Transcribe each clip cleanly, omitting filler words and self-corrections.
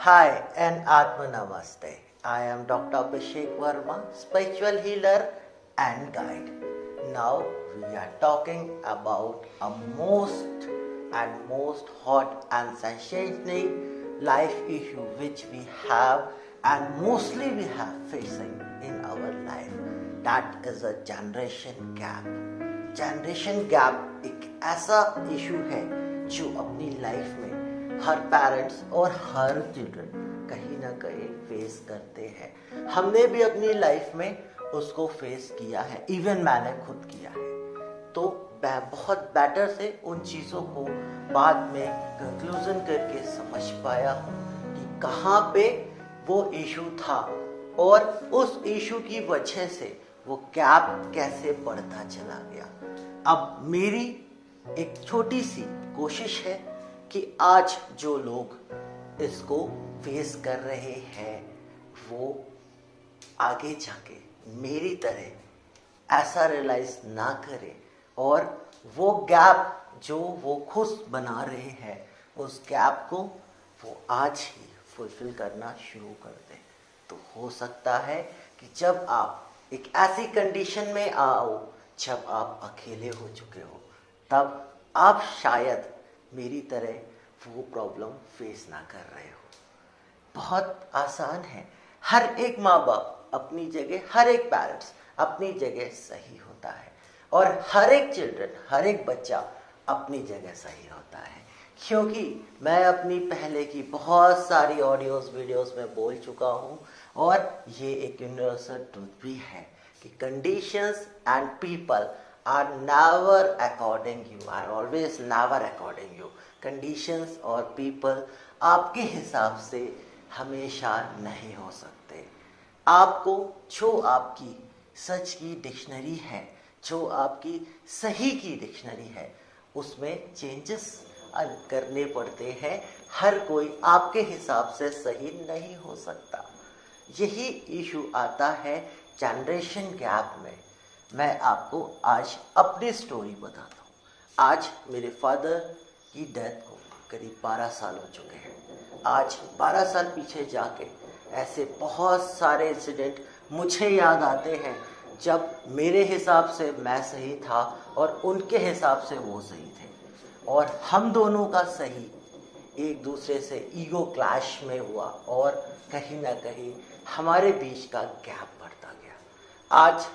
Hi and Atma Namaste. I am Dr. Abhishek Verma, spiritual healer and guide. Now we are talking about a most hot and sensational life issue which we have and mostly we have facing in our life. That is a generation gap. Generation gap एक ऐसा issue है जो अपनी life में हर parents और her children कहीं ना कहीं फेस करते हैं। हमने भी अपनी लाइफ में उसको फेस किया है, इवन मैंने खुद किया है। तो मैं बहुत बेटर से उन चीज़ों को बाद में कंक्लूजन करके समझ पाया हूँ कि कहाँ पे वो इशू था और उस इशू की वजह से वो गैप कैसे बढ़ता चला गया। अब मेरी एक छोटी सी कोशिश है कि आज जो लोग इसको फेस कर रहे हैं वो आगे जाके मेरी तरह ऐसा रियलाइज ना करें और वो गैप जो वो खुद बना रहे हैं उस गैप को वो आज ही फुलफिल करना शुरू कर दें। तो हो सकता है कि जब आप एक ऐसी कंडीशन में आओ जब आप अकेले हो चुके हो तब आप शायद मेरी तरह वो प्रॉब्लम फेस ना कर रहे हो। बहुत आसान है, हर एक माँ बाप अपनी जगह, हर एक पेरेंट्स अपनी जगह सही होता है और हर एक चिल्ड्रन, हर एक बच्चा अपनी जगह सही होता है। क्योंकि मैं अपनी पहले की बहुत सारी ऑडियोज वीडियोस में बोल चुका हूँ और ये एक यूनिवर्सल ट्रूथ भी है कि conditions and people are never according you, are always never according you. Conditions और people आपके हिसाब से हमेशा नहीं हो सकते। आपको जो आपकी सच की डिक्शनरी है, जो आपकी सही की डिक्शनरी है, उसमें चेंजेस करने पड़ते हैं। हर कोई आपके हिसाब से सही नहीं हो सकता। यही इशू आता है जनरेशन गैप में। मैं आपको आज अपनी स्टोरी बताता हूँ। आज मेरे फादर की डेथ को करीब 12 साल हो चुके हैं। आज 12 साल पीछे जाके ऐसे बहुत सारे इंसिडेंट मुझे याद आते हैं जब मेरे हिसाब से मैं सही था और उनके हिसाब से वो सही थे और हम दोनों का सही एक दूसरे से ईगो क्लैश में हुआ और कहीं ना कहीं हमारे बीच का गैप बढ़ता गया। आज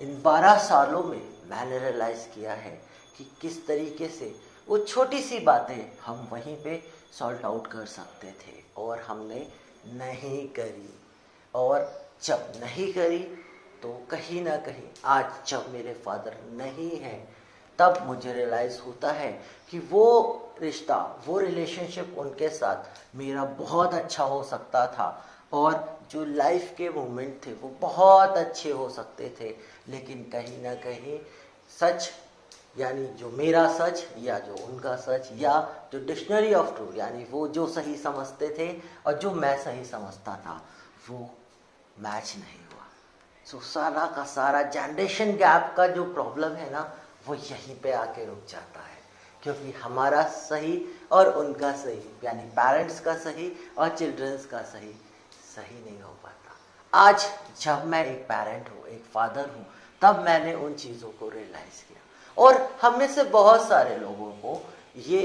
इन 12 सालों में मैंने रियलाइज़ किया है कि किस तरीके से वो छोटी सी बातें हम वहीं पे सॉल्ट आउट कर सकते थे और हमने नहीं करी। और जब नहीं करी तो कहीं ना कहीं आज जब मेरे फादर नहीं हैं तब मुझे रियलाइज़ होता है कि वो रिश्ता, वो रिलेशनशिप उनके साथ मेरा बहुत अच्छा हो सकता था और जो लाइफ के मोमेंट थे वो बहुत अच्छे हो सकते थे। लेकिन कहीं ना कहीं सच यानी जो मेरा सच या जो उनका सच या जो डिक्शनरी ऑफ ट्रू यानी वो जो सही समझते थे और जो मैं सही समझता था वो मैच नहीं हुआ। सो सारा का सारा जनरेशन गैप का जो प्रॉब्लम है ना वो यहीं पे आके रुक जाता है क्योंकि हमारा सही और उनका सही यानी पेरेंट्स का सही और चिल्ड्रंस का सही नहीं हो पाता। आज जब मैं एक पेरेंट हूँ, एक फादर हूँ, तब मैंने उन चीज़ों को रियलाइज़ किया और हम में से बहुत सारे लोगों को ये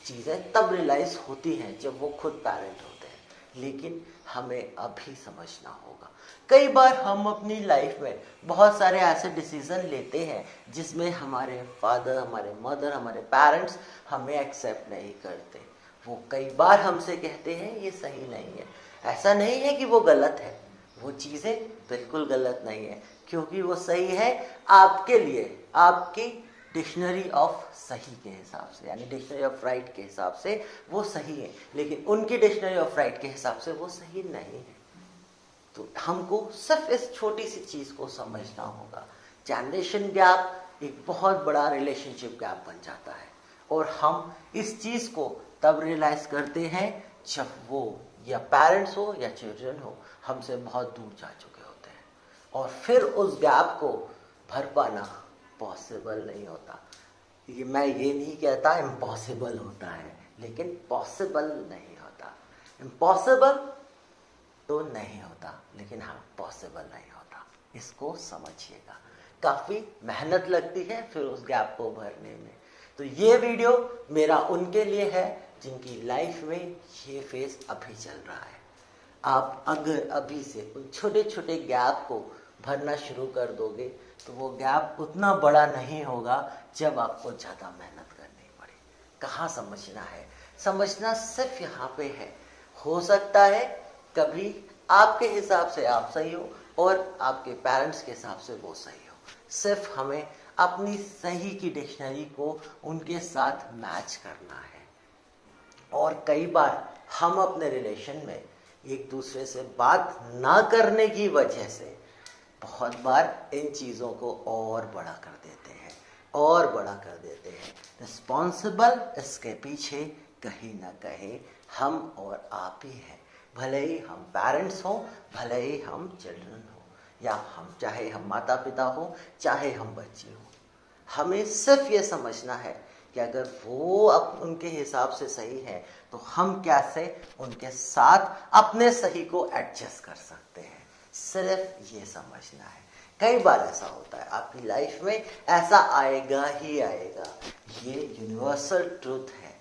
चीज़ें तब रियलाइज़ होती हैं जब वो खुद पेरेंट होते हैं। लेकिन हमें अभी समझना होगा। कई बार हम अपनी लाइफ में बहुत सारे ऐसे डिसीजन लेते हैं जिसमें हमारे फादर, हमारे मदर, हमारे पेरेंट्स हमें एक्सेप्ट नहीं करते। वो कई बार हमसे कहते हैं ये सही नहीं है। ऐसा नहीं है कि वो गलत है, वो चीज़ें बिल्कुल गलत नहीं है क्योंकि वो सही है आपके लिए, आपकी डिक्शनरी ऑफ सही के हिसाब से यानी डिक्शनरी ऑफ राइट के हिसाब से वो सही है, लेकिन उनकी डिक्शनरी ऑफ राइट के हिसाब से वो सही नहीं है। तो हमको सिर्फ इस छोटी सी चीज़ को समझना होगा। जनरेशन गैप एक बहुत बड़ा रिलेशनशिप गैप बन जाता है और हम इस चीज़ को तब रियलाइज़ करते हैं जब वो या पेरेंट्स हो या चिल्ड्रन हो हमसे बहुत दूर जा चुके होते हैं और फिर उस गैप को भर पाना पॉसिबल नहीं होता। मैं ये नहीं कहता इम्पॉसिबल होता है, लेकिन पॉसिबल नहीं होता। इम्पॉसिबल तो नहीं होता, लेकिन हाँ पॉसिबल नहीं होता, इसको समझिएगा। काफ़ी मेहनत लगती है फिर उस गैप को भरने में। तो ये वीडियो मेरा उनके लिए है जिनकी लाइफ में ये फेज अभी चल रहा है। आप अगर अभी से उन छोटे छोटे गैप को भरना शुरू कर दोगे तो वो गैप उतना बड़ा नहीं होगा जब आपको ज़्यादा मेहनत करनी पड़े। कहाँ समझना है? समझना सिर्फ यहाँ पे है। हो सकता है कभी आपके हिसाब से आप सही हो और आपके पेरेंट्स के हिसाब से वो सही हो। सिर्फ हमें अपनी सही की डिक्शनरी को उनके साथ मैच करना है। और कई बार हम अपने रिलेशन में एक दूसरे से बात ना करने की वजह से बहुत बार इन चीज़ों को और बड़ा कर देते हैं, और बड़ा कर देते हैं। रिस्पॉन्सिबल इसके पीछे कहीं ना कहीं हम और आप ही हैं। भले ही हम पेरेंट्स हों, भले ही हम चिल्ड्रन हो, या हम चाहे हम माता पिता हो, चाहे हम बच्चे हो, हमें सिर्फ ये समझना है कि अगर वो उनके हिसाब से सही है तो हम कैसे उनके साथ अपने सही को एडजस्ट कर सकते हैं। सिर्फ ये समझना है। कई बार ऐसा होता है आपकी लाइफ में, ऐसा आएगा ही आएगा। ये यूनिवर्सल ट्रूथ है,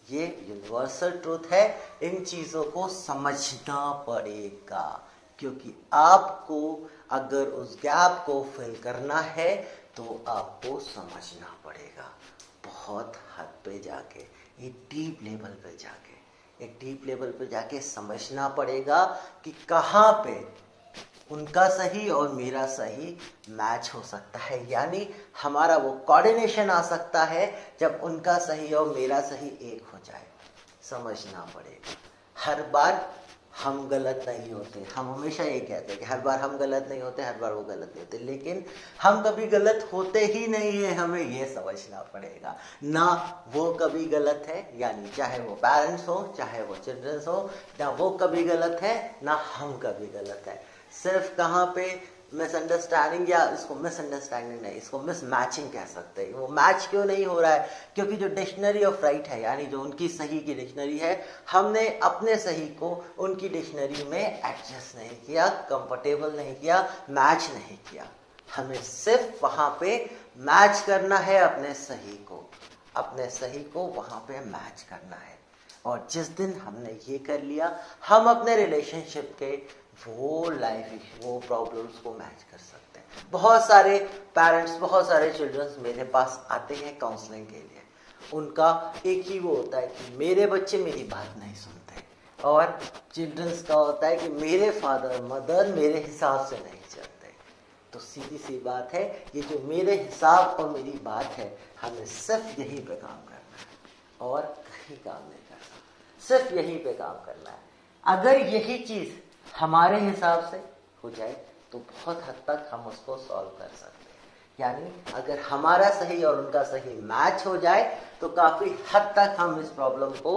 ये यूनिवर्सल ट्रूथ है। इन चीज़ों को समझना पड़ेगा, क्योंकि आपको अगर उस गैप को फिल करना है तो आपको समझना पड़ेगा बहुत हद पे जाके, एक डीप लेवल पे जाके, एक डीप लेवल पे जाके समझना पड़ेगा कि कहाँ पे उनका सही और मेरा सही मैच हो सकता है। यानी हमारा वो कोऑर्डिनेशन आ सकता है जब उनका सही और मेरा सही एक हो जाए। समझना पड़ेगा। हर बार हम गलत नहीं होते। हम हमेशा ये कहते हैं कि हर बार हम गलत नहीं होते, हर बार वो गलत नहीं होते, लेकिन हम कभी गलत होते ही नहीं है। हमें ये समझना पड़ेगा ना वो कभी गलत है, यानी चाहे वो पेरेंट्स हो, चाहे वो चिल्ड्रंस हो, ना वो कभी गलत है, ना हम कभी गलत है। सिर्फ कहाँ पे मिसअंडरस्टैंडिंग, या इसको मिसअंडरस्टैंडिंग नहीं, इसको मिसमैचिंग कह सकते हैं। वो मैच क्यों नहीं हो रहा है? क्योंकि जो डिक्शनरी ऑफ राइट है, यानी जो उनकी सही की डिक्शनरी है, हमने अपने सही को उनकी डिक्शनरी में एडजस्ट नहीं किया, कंफर्टेबल नहीं किया, मैच नहीं किया। हमें सिर्फ वहाँ पे मैच करना है अपने सही को, अपने सही को वहाँ पे मैच करना है। और जिस दिन हमने ये कर लिया, हम अपने रिलेशनशिप के वो लाइफ वो प्रॉब्लम्स को मैच कर सकते हैं। बहुत सारे पेरेंट्स, बहुत सारे चिल्ड्रंस मेरे पास आते हैं काउंसलिंग के लिए। उनका एक ही वो होता है कि मेरे बच्चे मेरी बात नहीं सुनते, और चिल्ड्रंस का होता है कि मेरे फादर मदर मेरे हिसाब से नहीं चलते। तो सीधी सी बात है, ये जो मेरे हिसाब और मेरी बात है, हमें सिर्फ यहीं पे काम करना है और कहीं काम नहीं करना, सिर्फ यहीं पे काम करना है। अगर यही चीज़ हमारे हिसाब से हो जाए तो बहुत हद तक हम उसको सॉल्व कर सकते हैं। यानी अगर हमारा सही और उनका सही मैच हो जाए तो काफ़ी हद तक हम इस प्रॉब्लम को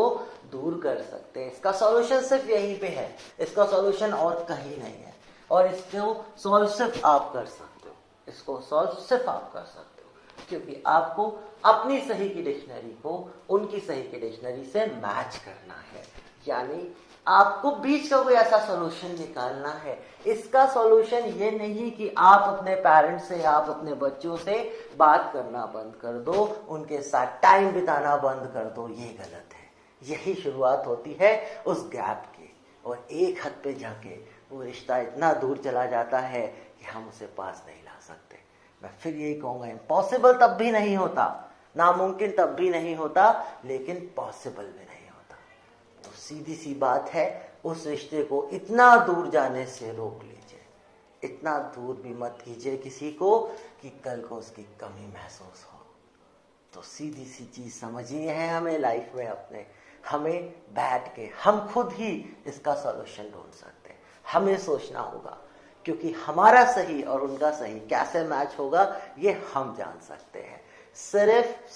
दूर कर सकते हैं। इसका सॉल्यूशन सिर्फ यहीं पे है, इसका सॉल्यूशन और कहीं नहीं है, और इसको सॉल्व सिर्फ आप कर सकते हो, इसको सॉल्व सिर्फ आप कर सकते हो, क्योंकि आपको अपनी सही की डिक्शनरी को उनकी सही की डिक्शनरी से मैच करना है। यानी आपको बीच का कोई ऐसा सॉल्यूशन निकालना है। इसका सॉल्यूशन ये नहीं कि आप अपने पेरेंट्स से, आप अपने बच्चों से बात करना बंद कर दो, उनके साथ टाइम बिताना बंद कर दो। ये गलत है। यही शुरुआत होती है उस गैप की, और एक हद पे जाके वो रिश्ता इतना दूर चला जाता है कि हम उसे पास नहीं ला सकते। मैं फिर यही कहूँगा, इम्पॉसिबल तब भी नहीं होता, नामुमकिन तब भी नहीं होता, लेकिन पॉसिबल भी नहीं। तो सीधी सी बात है, उस रिश्ते को इतना दूर जाने से रोक लीजिए। इतना दूर भी मत कीजिए किसी को कि कल को उसकी कमी महसूस हो। तो सीधी सी चीज समझनी है हमें लाइफ में अपने, हमें बैठ के हम खुद ही इसका सॉल्यूशन ढूंढ सकते हैं। हमें सोचना होगा, क्योंकि हमारा सही और उनका सही कैसे मैच होगा ये हम जान सकते हैं। सिर्फ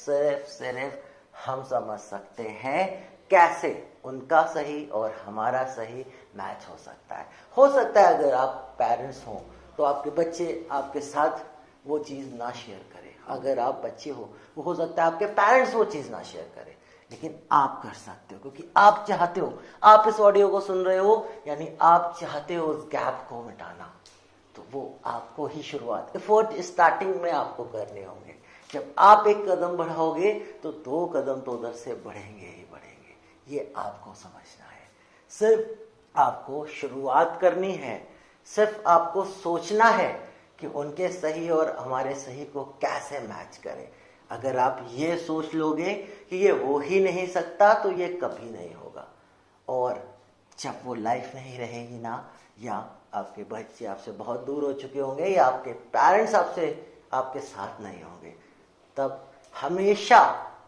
हम समझ सकते हैं कैसे उनका सही और हमारा सही मैच हो सकता है। हो सकता है अगर आप पेरेंट्स हों तो आपके बच्चे आपके साथ वो चीज़ ना शेयर करें। अगर आप बच्चे हो, वो हो सकता है आपके पेरेंट्स वो चीज़ ना शेयर करें, लेकिन आप कर सकते हो क्योंकि आप चाहते हो। आप इस ऑडियो को सुन रहे हो यानी आप चाहते हो उस गैप को मिटाना, तो वो आपको ही शुरुआत, एफर्ट स्टार्टिंग में आपको करने होंगे। जब आप एक कदम बढ़ाओगे तो 2 कदम तो उधर से बढ़ेंगे ही बढ़ेंगे। ये आपको समझना है। सिर्फ आपको शुरुआत करनी है, सिर्फ आपको सोचना है कि उनके सही और हमारे सही को कैसे मैच करें। अगर आप ये सोच लोगे कि ये हो ही नहीं सकता तो ये कभी नहीं होगा। और जब वो लाइफ नहीं रहेगी ना, या आपके बच्चे आपसे बहुत दूर हो चुके होंगे या आपके पेरेंट्स आपके साथ नहीं होंगे, तब हमेशा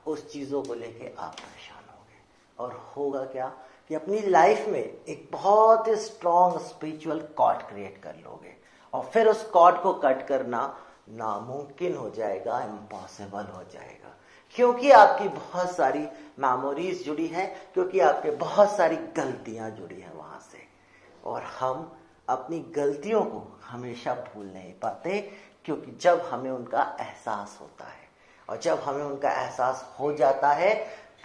उस चीज़ों को लेके आप परेशान होंगे। और होगा क्या कि अपनी लाइफ में एक बहुत ही स्ट्रॉन्ग स्पिरिचुअल कॉर्ड क्रिएट कर लोगे और फिर उस कॉर्ड को कट करना नामुमकिन हो जाएगा, इम्पॉसिबल हो जाएगा, क्योंकि आपकी बहुत सारी मेमोरीज जुड़ी हैं, क्योंकि आपके बहुत सारी गलतियां जुड़ी हैं वहां से। और हम अपनी गलतियों को हमेशा भूल नहीं पाते, क्योंकि जब हमें उनका एहसास होता है और जब हमें उनका एहसास हो जाता है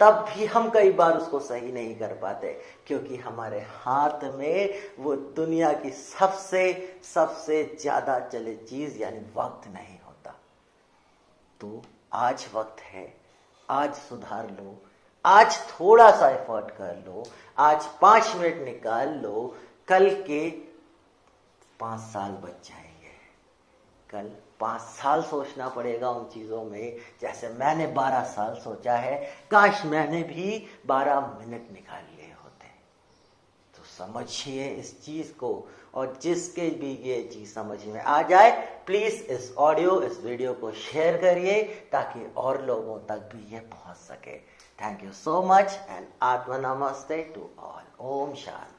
तब भी हम कई बार उसको सही नहीं कर पाते, क्योंकि हमारे हाथ में वो दुनिया की सबसे ज्यादा चले चीज यानी वक्त नहीं होता। तो आज वक्त है, आज सुधार लो, आज थोड़ा सा एफर्ट कर लो, आज 5 मिनट निकाल लो, कल के 5 साल बच जाएंगे। कल 5 साल सोचना पड़ेगा उन चीजों में जैसे मैंने 12 साल सोचा है। काश मैंने भी 12 मिनट निकाल लिए होते। तो समझिए इस चीज को, और जिसके भी ये चीज समझ में आ जाए प्लीज इस वीडियो को शेयर करिए ताकि और लोगों तक भी ये पहुंच सके। Thank you so much and आत्मा नमस्ते टू ऑल। ओम शांति।